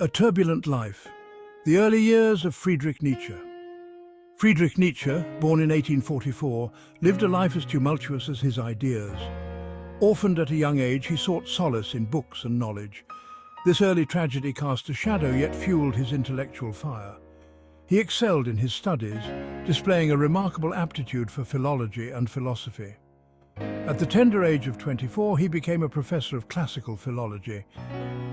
A turbulent life. The early years of Friedrich Nietzsche. Friedrich Nietzsche, born in 1844, lived a life as tumultuous as his ideas. Orphaned at a young age, he sought solace in books and knowledge. This early tragedy cast a shadow yet fueled his intellectual fire. He excelled in his studies, displaying a remarkable aptitude for philology and philosophy. At the tender age of 24, he became a professor of classical philology.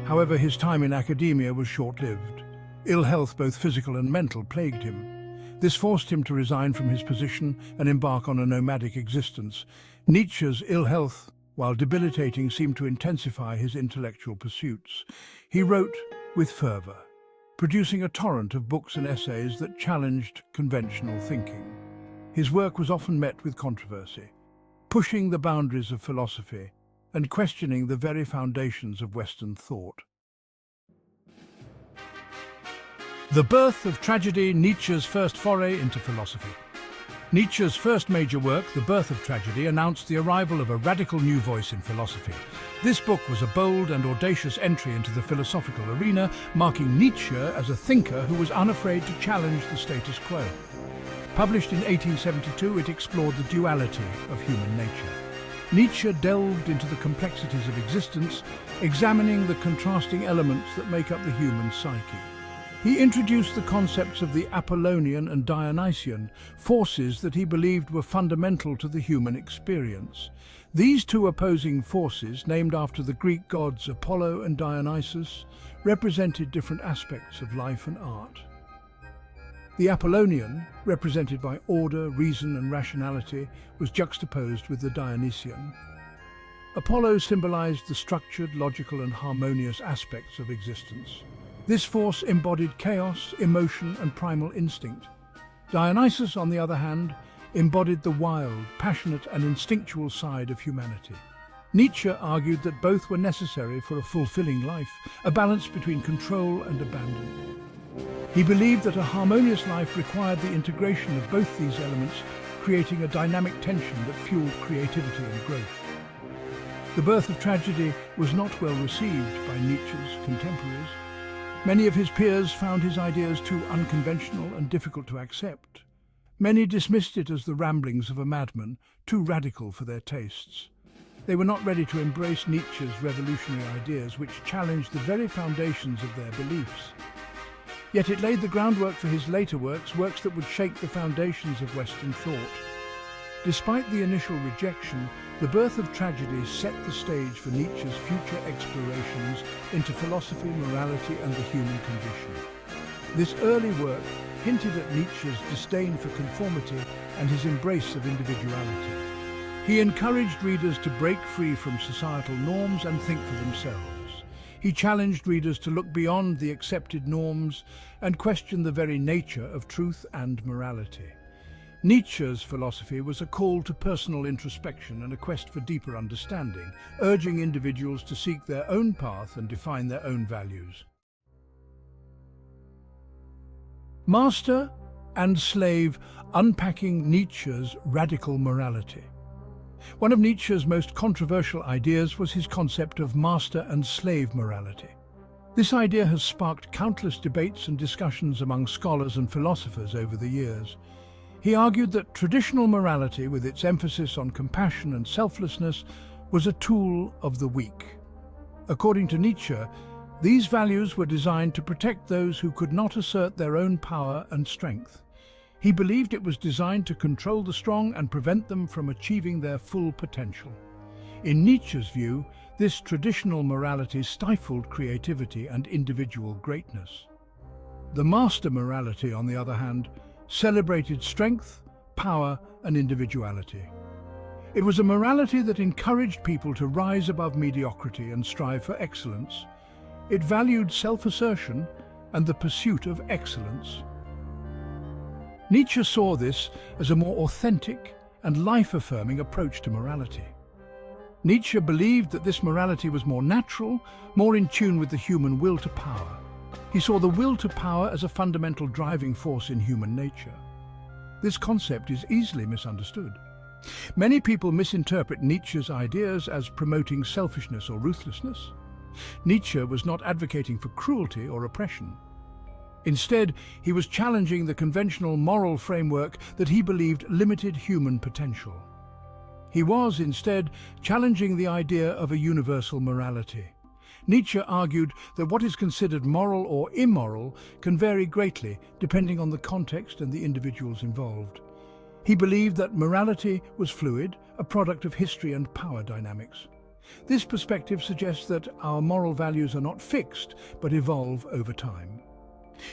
However, his time in academia was short-lived. Ill health, both physical and mental, plagued him. This forced him to resign from his position and embark on a nomadic existence. Nietzsche's ill health, while debilitating, seemed to intensify his intellectual pursuits. He wrote with fervor, producing a torrent of books and essays that challenged conventional thinking. His work was often met with controversy, pushing the boundaries of philosophy and questioning the very foundations of Western thought. The birth of tragedy, Nietzsche's first foray into philosophy. Nietzsche's first major work, The Birth of Tragedy, announced the arrival of a radical new voice in philosophy. This book was a bold and audacious entry into the philosophical arena, marking Nietzsche as a thinker who was unafraid to challenge the status quo. Published in 1872, it explored the duality of human nature. Nietzsche delved into the complexities of existence, examining the contrasting elements that make up the human psyche. He introduced the concepts of the Apollonian and Dionysian, forces that he believed were fundamental to the human experience. These two opposing forces, named after the Greek gods Apollo and Dionysus, represented different aspects of life and art. The Apollonian, represented by order, reason and rationality, was juxtaposed with the Dionysian. Apollo symbolized the structured, logical and harmonious aspects of existence. This force embodied chaos, emotion and primal instinct. Dionysus, on the other hand, embodied the wild, passionate and instinctual side of humanity. Nietzsche argued that both were necessary for a fulfilling life, a balance between control and abandon. He believed that a harmonious life required the integration of both these elements, creating a dynamic tension that fueled creativity and growth. The Birth of Tragedy was not well received by Nietzsche's contemporaries. Many of his peers found his ideas too unconventional and difficult to accept. Many dismissed it as the ramblings of a madman, too radical for their tastes. They were not ready to embrace Nietzsche's revolutionary ideas, which challenged the very foundations of their beliefs. Yet it laid the groundwork for his later works that would shake the foundations of Western thought. Despite the initial rejection, The Birth of Tragedy set the stage for Nietzsche's future explorations into philosophy, morality and the human condition. This early work hinted at Nietzsche's disdain for conformity and his embrace of individuality. He encouraged readers to break free from societal norms and think for themselves. He challenged readers to look beyond the accepted norms and question the very nature of truth and morality. Nietzsche's philosophy was a call to personal introspection and a quest for deeper understanding, urging individuals to seek their own path and define their own values. Master and Slave: Unpacking Nietzsche's Radical Morality. One of Nietzsche's most controversial ideas was his concept of master and slave morality. This idea has sparked countless debates and discussions among scholars and philosophers over the years. He argued that traditional morality, with its emphasis on compassion and selflessness, was a tool of the weak. According to Nietzsche, these values were designed to protect those who could not assert their own power and strength. He believed it was designed to control the strong and prevent them from achieving their full potential. In Nietzsche's view, this traditional morality stifled creativity and individual greatness. The master morality, on the other hand, celebrated strength, power, and individuality. It was a morality that encouraged people to rise above mediocrity and strive for excellence. It valued self-assertion and the pursuit of excellence. Nietzsche saw this as a more authentic and life-affirming approach to morality. Nietzsche believed that this morality was more natural, more in tune with the human will to power. He saw the will to power as a fundamental driving force in human nature. This concept is easily misunderstood. Many people misinterpret Nietzsche's ideas as promoting selfishness or ruthlessness. Nietzsche was not advocating for cruelty or oppression. Instead, he was challenging the conventional moral framework that he believed limited human potential. He was, instead, challenging the idea of a universal morality. Nietzsche argued that what is considered moral or immoral can vary greatly depending on the context and the individuals involved. He believed that morality was fluid, a product of history and power dynamics. This perspective suggests that our moral values are not fixed, but evolve over time.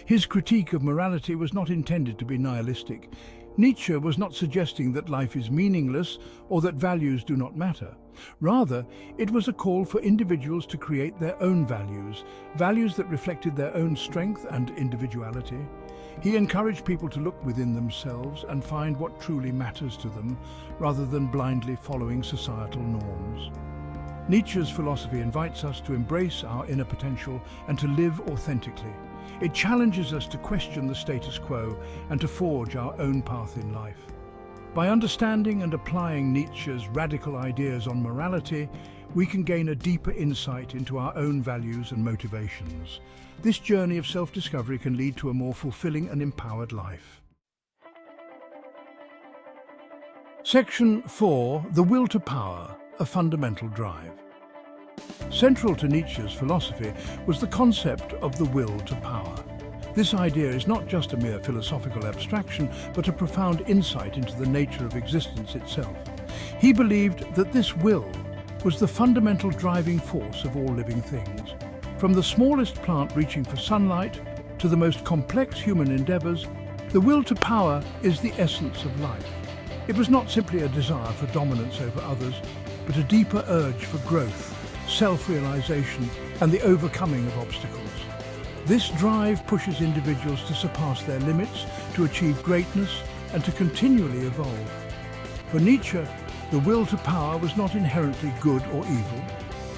His critique of morality was not intended to be nihilistic. Nietzsche was not suggesting that life is meaningless or that values do not matter. Rather, it was a call for individuals to create their own values, values that reflected their own strength and individuality. He encouraged people to look within themselves and find what truly matters to them, rather than blindly following societal norms. Nietzsche's philosophy invites us to embrace our inner potential and to live authentically. It challenges us to question the status quo and to forge our own path in life. By understanding and applying Nietzsche's radical ideas on morality, we can gain a deeper insight into our own values and motivations. This journey of self-discovery can lead to a more fulfilling and empowered life. Section 4. The Will to Power, a Fundamental Drive. Central to Nietzsche's philosophy was the concept of the will to power. This idea is not just a mere philosophical abstraction, but a profound insight into the nature of existence itself. He believed that this will was the fundamental driving force of all living things. From the smallest plant reaching for sunlight to the most complex human endeavors, the will to power is the essence of life. It was not simply a desire for dominance over others, but a deeper urge for growth, self-realization, and the overcoming of obstacles. This drive pushes individuals to surpass their limits, to achieve greatness, and to continually evolve. For Nietzsche, the will to power was not inherently good or evil.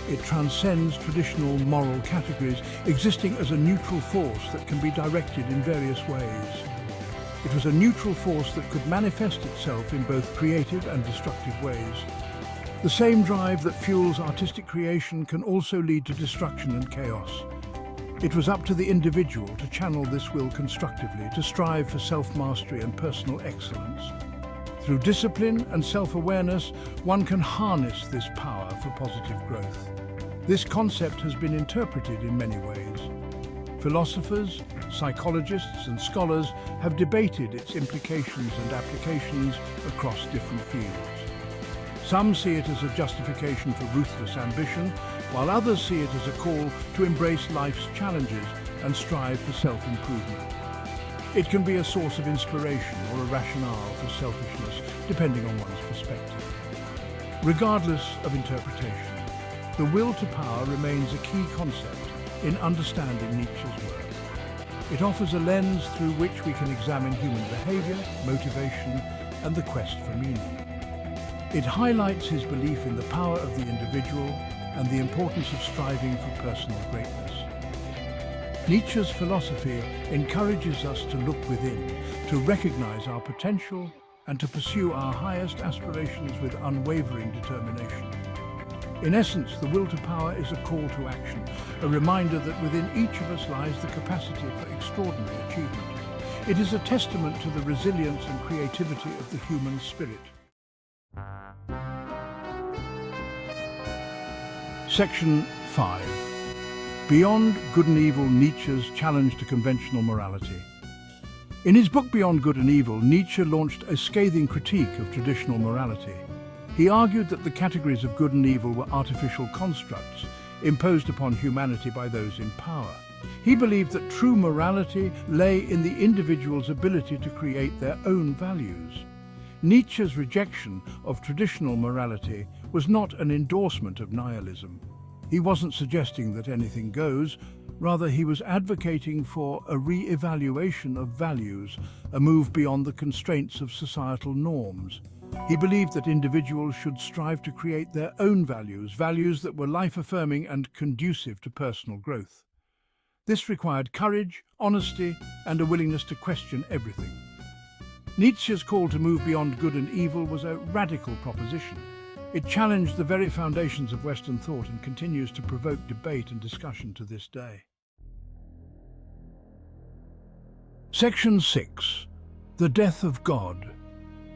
It transcends traditional moral categories, existing as a neutral force that can be directed in various ways. It was a neutral force that could manifest itself in both creative and destructive ways. The same drive that fuels artistic creation can also lead to destruction and chaos. It was up to the individual to channel this will constructively, to strive for self-mastery and personal excellence. Through discipline and self-awareness, one can harness this power for positive growth. This concept has been interpreted in many ways. Philosophers, psychologists, and scholars have debated its implications and applications across different fields. Some see it as a justification for ruthless ambition, while others see it as a call to embrace life's challenges and strive for self-improvement. It can be a source of inspiration or a rationale for selfishness, depending on one's perspective. Regardless of interpretation, the will to power remains a key concept in understanding Nietzsche's work. It offers a lens through which we can examine human behavior, motivation, and the quest for meaning. It highlights his belief in the power of the individual and the importance of striving for personal greatness. Nietzsche's philosophy encourages us to look within, to recognize our potential, and to pursue our highest aspirations with unwavering determination. In essence, the will to power is a call to action, a reminder that within each of us lies the capacity for extraordinary achievement. It is a testament to the resilience and creativity of the human spirit. Section 5. Beyond Good and Evil, Nietzsche's challenge to conventional morality. In his book Beyond Good and Evil, Nietzsche launched a scathing critique of traditional morality. He argued that the categories of good and evil were artificial constructs imposed upon humanity by those in power. He believed that true morality lay in the individual's ability to create their own values. Nietzsche's rejection of traditional morality was not an endorsement of nihilism. He wasn't suggesting that anything goes, rather he was advocating for a re-evaluation of values, a move beyond the constraints of societal norms. He believed that individuals should strive to create their own values, values that were life-affirming and conducive to personal growth. This required courage, honesty, and a willingness to question everything. Nietzsche's call to move beyond good and evil was a radical proposition. It challenged the very foundations of Western thought and continues to provoke debate and discussion to this day. Section 6. The Death of God.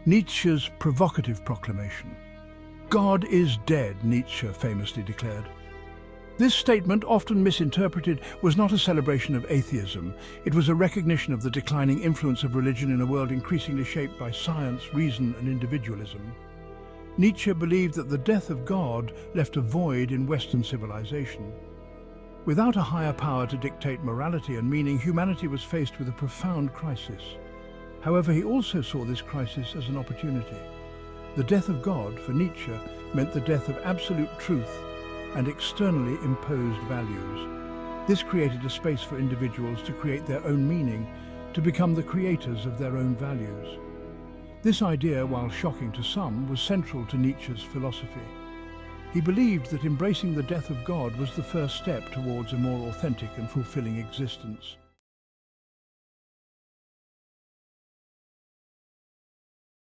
Nietzsche's provocative proclamation. God is dead, Nietzsche famously declared. This statement, often misinterpreted, was not a celebration of atheism. It was a recognition of the declining influence of religion in a world increasingly shaped by science, reason, and individualism. Nietzsche believed that the death of God left a void in Western civilization. Without a higher power to dictate morality and meaning, humanity was faced with a profound crisis. However, he also saw this crisis as an opportunity. The death of God, for Nietzsche, meant the death of absolute truth and externally imposed values. This created a space for individuals to create their own meaning, to become the creators of their own values. This idea, while shocking to some, was central to Nietzsche's philosophy. He believed that embracing the death of God was the first step towards a more authentic and fulfilling existence.